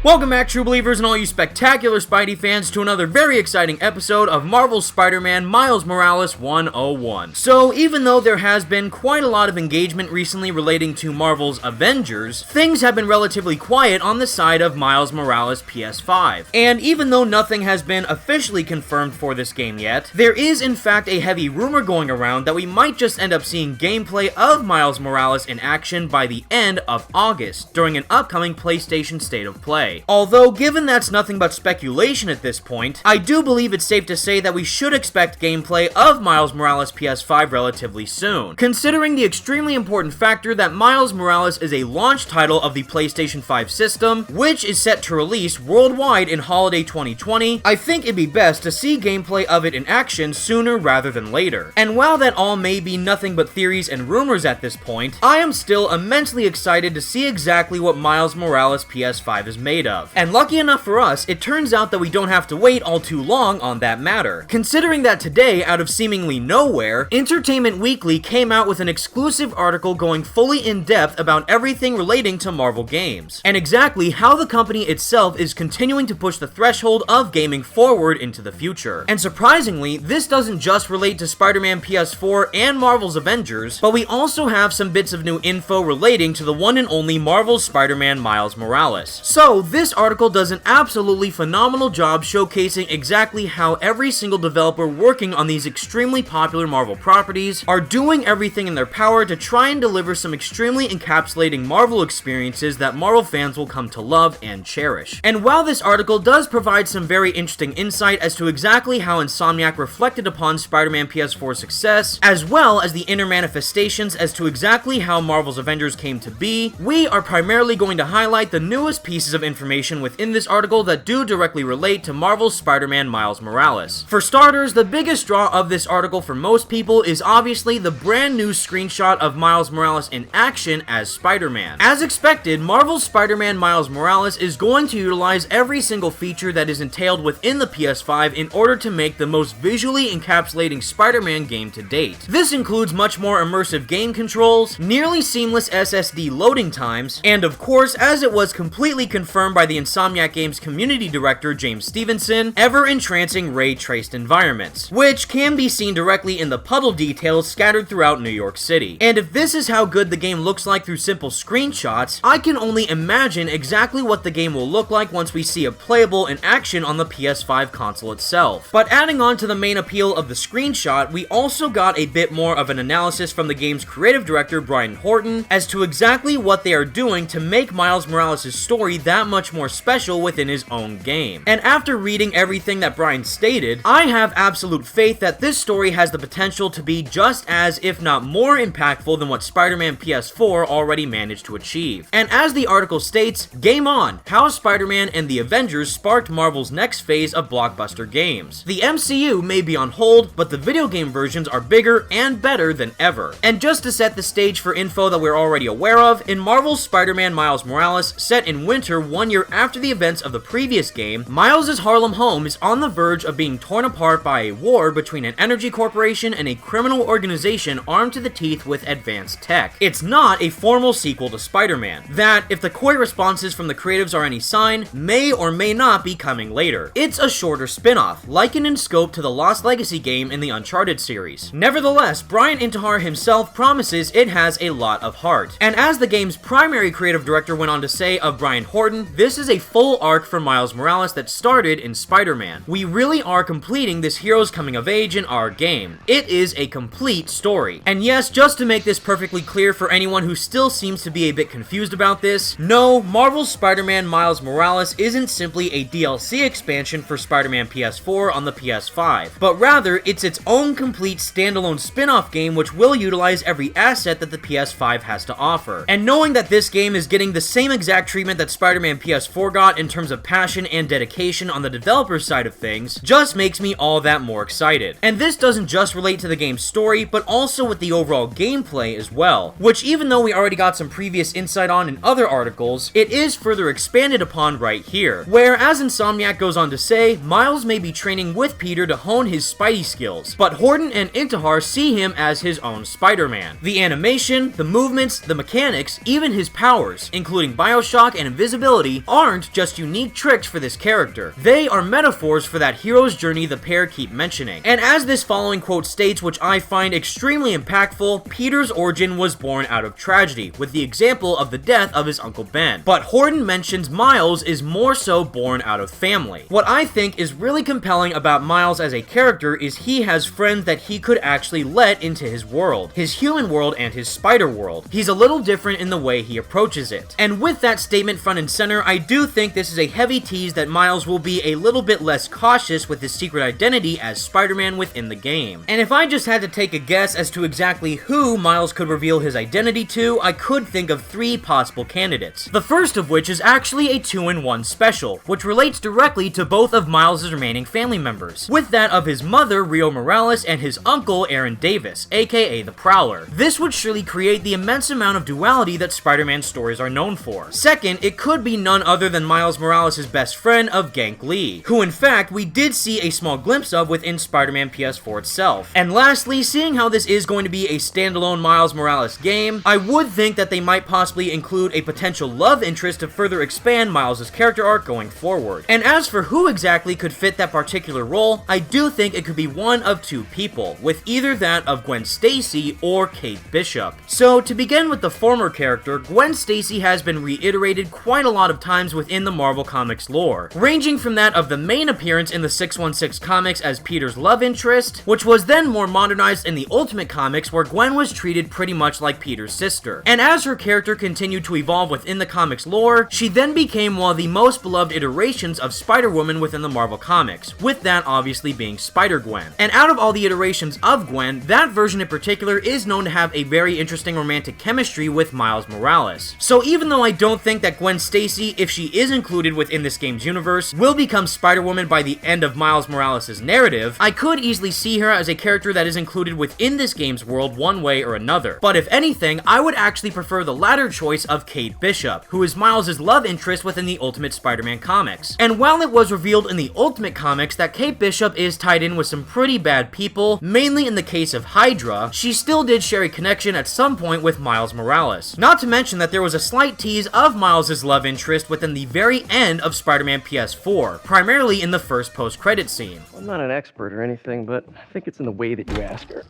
Welcome back, true believers and all you spectacular Spidey fans, to another very exciting episode of Marvel's Spider-Man Miles Morales 101. So, even though there has been quite a lot of engagement recently relating to Marvel's Avengers, things have been relatively quiet on the side of Miles Morales PS5. And even though nothing has been officially confirmed for this game yet, there is in fact a heavy rumor going around that we might just end up seeing gameplay of Miles Morales in action by the end of August, during an upcoming PlayStation State of Play. Although, given that's nothing but speculation at this point, I do believe it's safe to say that we should expect gameplay of Miles Morales PS5 relatively soon, considering the extremely important factor that Miles Morales is a launch title of the PlayStation 5 system, which is set to release worldwide in holiday 2020. I think it'd be best to see gameplay of it in action sooner rather than later. And while that all may be nothing but theories and rumors at this point, I am still immensely excited to see exactly what Miles Morales PS5 is made of. And lucky enough for us, it turns out that we don't have to wait all too long on that matter, considering that today, out of seemingly nowhere, Entertainment Weekly came out with an exclusive article going fully in depth about everything relating to Marvel games, and exactly how the company itself is continuing to push the threshold of gaming forward into the future. And surprisingly, this doesn't just relate to Spider-Man PS4 and Marvel's Avengers, but we also have some bits of new info relating to the one and only Marvel's Spider-Man Miles Morales. So, this article does an absolutely phenomenal job showcasing exactly how every single developer working on these extremely popular Marvel properties are doing everything in their power to try and deliver some extremely encapsulating Marvel experiences that Marvel fans will come to love and cherish. And while this article does provide some very interesting insight as to exactly how Insomniac reflected upon Spider-Man PS4's success, as well as the inner manifestations as to exactly how Marvel's Avengers came to be, we are primarily going to highlight the newest pieces of information within this article that do directly relate to Marvel's Spider-Man Miles Morales. For starters, the biggest draw of this article for most people is obviously the brand new screenshot of Miles Morales in action as Spider-Man. As expected, Marvel's Spider-Man Miles Morales is going to utilize every single feature that is entailed within the PS5 in order to make the most visually encapsulating Spider-Man game to date. This includes much more immersive game controls, nearly seamless SSD loading times, and of course, as it was completely confirmed by the Insomniac Games community director James Stevenson, ever-entrancing ray-traced environments, which can be seen directly in the puddle details scattered throughout New York City. And if this is how good the game looks like through simple screenshots, I can only imagine exactly what the game will look like once we see it playable in action on the PS5 console itself. But adding on to the main appeal of the screenshot, we also got a bit more of an analysis from the game's creative director Brian Horton as to exactly what they are doing to make Miles Morales' story that much more special within his own game. And after reading everything that Brian stated, I have absolute faith that this story has the potential to be just as, if not more impactful than what Spider-Man PS4 already managed to achieve. And as the article states, game on! How Spider-Man and the Avengers sparked Marvel's next phase of blockbuster games. The MCU may be on hold, but the video game versions are bigger and better than ever. And just to set the stage for info that we're already aware of, in Marvel's Spider-Man Miles Morales, set in winter 1 year after the events of the previous game, Miles' Harlem home is on the verge of being torn apart by a war between an energy corporation and a criminal organization armed to the teeth with advanced tech. It's not a formal sequel to Spider-Man, that, if the coy responses from the creatives are any sign, may or may not be coming later. It's a shorter spin-off, likened in scope to the Lost Legacy game in the Uncharted series. Nevertheless, Brian Intihar himself promises it has a lot of heart. And as the game's primary creative director went on to say of Brian Horton, this is a full arc for Miles Morales that started in Spider-Man. We really are completing this hero's coming of age in our game. It is a complete story. And yes, just to make this perfectly clear for anyone who still seems to be a bit confused about this, no, Marvel's Spider-Man Miles Morales isn't simply a DLC expansion for Spider-Man PS4 on the PS5, but rather it's its own complete standalone spin-off game which will utilize every asset that the PS5 has to offer. And knowing that this game is getting the same exact treatment that Spider-Man PS4 got in terms of passion and dedication on the developer side of things just makes me all that more excited. And this doesn't just relate to the game's story, but also with the overall gameplay as well, which even though we already got some previous insight on in other articles, it is further expanded upon right here, where, as Insomniac goes on to say, Miles may be training with Peter to hone his Spidey skills, but Horton and Intihar see him as his own Spider-Man. The animation, the movements, the mechanics, even his powers, including Bioshock and invisibility, Stacy aren't just unique tricks for this character. They are metaphors for that hero's journey the pair keep mentioning. And as this following quote states, which I find extremely impactful, Peter's origin was born out of tragedy, with the example of the death of his Uncle Ben. But Horton mentions Miles is more so born out of family. What I think is really compelling about Miles as a character is he has friends that he could actually let into his world, his human world and his spider world. He's a little different in the way he approaches it. And with that statement front and center, I do think this is a heavy tease that Miles will be a little bit less cautious with his secret identity as Spider-Man within the game. And if I just had to take a guess as to exactly who Miles could reveal his identity to, I could think of 3 possible candidates. The first of which is actually a 2-in-1 special, which relates directly to both of Miles' remaining family members, with that of his mother, Rio Morales, and his uncle, Aaron Davis, aka the Prowler. This would surely create the immense amount of duality that Spider-Man stories are known for. Second, it could be none other than Miles Morales' best friend of Gank Lee, who in fact we did see a small glimpse of within Spider-Man PS4 itself. And lastly, seeing how this is going to be a standalone Miles Morales game, I would think that they might possibly include a potential love interest to further expand Miles' character arc going forward. And as for who exactly could fit that particular role, I do think it could be one of 2 people, with either that of Gwen Stacy or Kate Bishop. So to begin with the former character, Gwen Stacy has been reiterated quite a lot of times within the Marvel Comics lore, ranging from that of the main appearance in the 616 comics as Peter's love interest, which was then more modernized in the Ultimate comics where Gwen was treated pretty much like Peter's sister. And as her character continued to evolve within the comics lore, she then became one of the most beloved iterations of Spider-Woman within the Marvel Comics, with that obviously being Spider-Gwen. And out of all the iterations of Gwen, that version in particular is known to have a very interesting romantic chemistry with Miles Morales. So even though I don't think that Gwen Stacy, if she is included within this game's universe, will become Spider-Woman by the end of Miles Morales' narrative, I could easily see her as a character that is included within this game's world one way or another. But if anything, I would actually prefer the latter choice of Kate Bishop, who is Miles' love interest within the Ultimate Spider-Man comics. And while it was revealed in the Ultimate comics that Kate Bishop is tied in with some pretty bad people, mainly in the case of Hydra, she still did share a connection at some point with Miles Morales. Not to mention that there was a slight tease of Miles' love interest within the very end of Spider-Man PS4, primarily in the first post-credit scene. I'm not an expert or anything, but I think it's in the way that you ask her.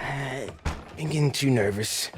I'm getting too nervous.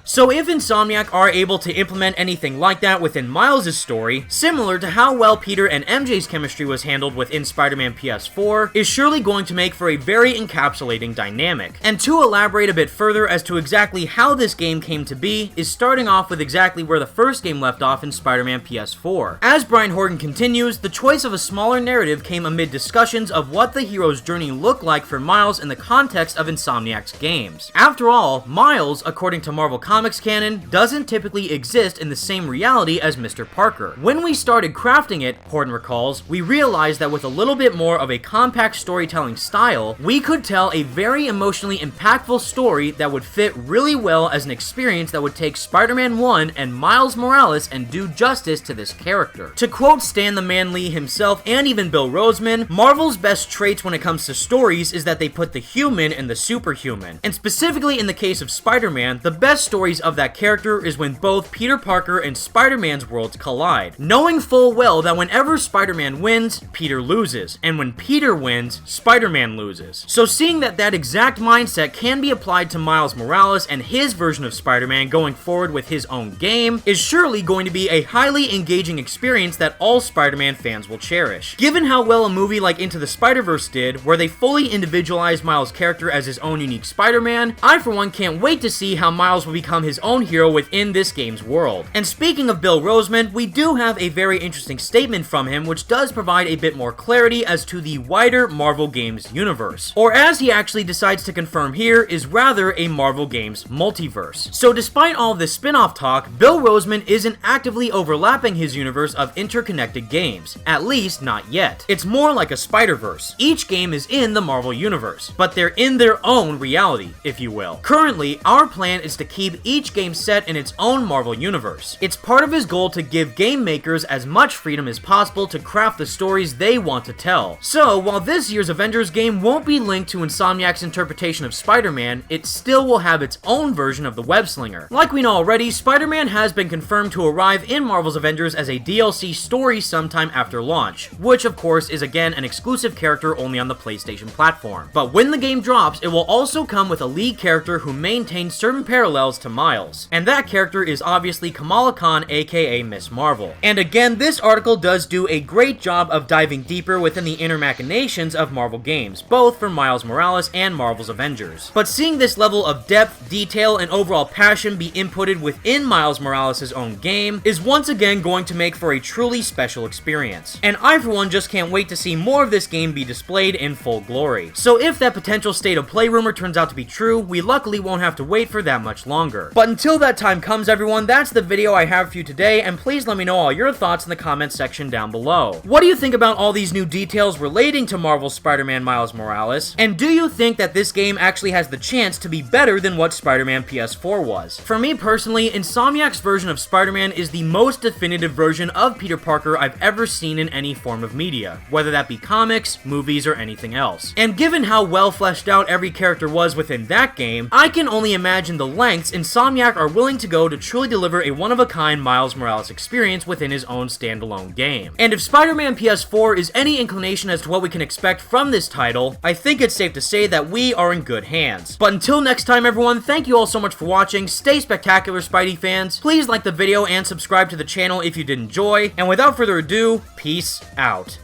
So if Insomniac are able to implement anything like that within Miles' story, similar to how well Peter and MJ's chemistry was handled within Spider-Man PS4, is surely going to make for a very encapsulating dynamic. And to elaborate a bit further as to exactly how this game came to be, is starting off with exactly where the first game left off in Spider-Man PS4. As Brian Horton continues, the choice of a smaller narrative came amid discussions of what the hero's journey looked like for Miles in the context of Insomniac's games. After all, Miles, according to Marvel Comics canon, doesn't typically exist in the same reality as Mr. Parker. When we started crafting it, Horton recalls, we realized that with a little bit more of a compact storytelling style, we could tell a very emotionally impactful story that would fit really well as an experience that would take Spider-Man 1 and Miles Morales and do justice to this character. To quote Stan the Man Lee himself and even Bill Roseman, Marvel's best traits when it comes to stories is that they put the human in the superhuman. And specifically in the case of Spider-Man, the best stories of that character is when both Peter Parker and Spider-Man's worlds collide, knowing full well that whenever Spider-Man wins, Peter loses, and when Peter wins, Spider-Man loses. So seeing that that exact mindset can be applied to Miles Morales and his version of Spider-Man going forward with his own game is surely going to be a highly engaging experience that all Spider-Man fans will cherish. Given how well a movie like Into the Spider-Verse did, where they fully individualized Miles' character as his own unique Spider-Man, I for one can't wait to see how Miles will become his own hero within this game's world. And speaking of Bill Roseman, we do have a very interesting statement from him which does provide a bit more clarity as to the wider Marvel Games universe. Or as he actually decides to confirm here, is rather a Marvel Games multiverse. So despite all of this spin-off talk, Bill Roseman isn't actively overlapping his universe of interconnected games, at least not yet. It's more like a Spider-Verse. Each game is in the Marvel universe, but they're in their own reality, if you will. style. Currently, our plan is to keep each game set in its own Marvel universe. It's part of his goal to give game makers as much freedom as possible to craft the stories they want to tell. So, while this year's Avengers game won't be linked to Insomniac's interpretation of Spider-Man, it still will have its own version of the web-slinger. Like we know already, Spider-Man has been confirmed to arrive in Marvel's Avengers as a DLC story sometime after launch, which of course is again an exclusive character only on the PlayStation platform. But when the game drops, it will also come with a lead character who maintains certain parallels to Miles, and that character is obviously Kamala Khan, aka Miss Marvel. And again, this article does do a great job of diving deeper within the inner machinations of Marvel games, both for Miles Morales and Marvel's Avengers. But seeing this level of depth, detail, and overall passion be inputted within Miles Morales' own game is once again going to make for a truly special experience. And I for one just can't wait to see more of this game be displayed in full glory. So if that potential state of play rumor turns out to be true, we luckily won't have to wait for that much longer. But until that time comes, everyone, that's the video I have for you today, and please let me know all your thoughts in the comments section down below. What do you think about all these new details relating to Marvel's Spider-Man Miles Morales? And do you think that this game actually has the chance to be better than what Spider-Man PS4 was? For me personally, Insomniac's version of Spider-Man is the most definitive version of Peter Parker I've ever seen in any form of media, whether that be comics, movies, or anything else. And given how well fleshed out every character was within that game, I can only imagine the lengths Insomniac are willing to go to truly deliver a one-of-a-kind Miles Morales experience within his own standalone game. And if Spider-Man PS4 is any inclination as to what we can expect from this title, I think it's safe to say that we are in good hands. But until next time, everyone, thank you all so much for watching. Stay spectacular, Spidey fans. Please like the video and subscribe to the channel if you did enjoy. And without further ado, peace out.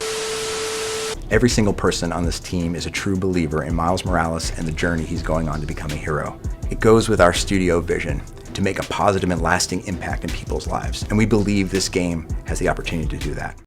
Every single person on this team is a true believer in Miles Morales and the journey he's going on to become a hero. It goes with our studio vision to make a positive and lasting impact in people's lives, and we believe this game has the opportunity to do that.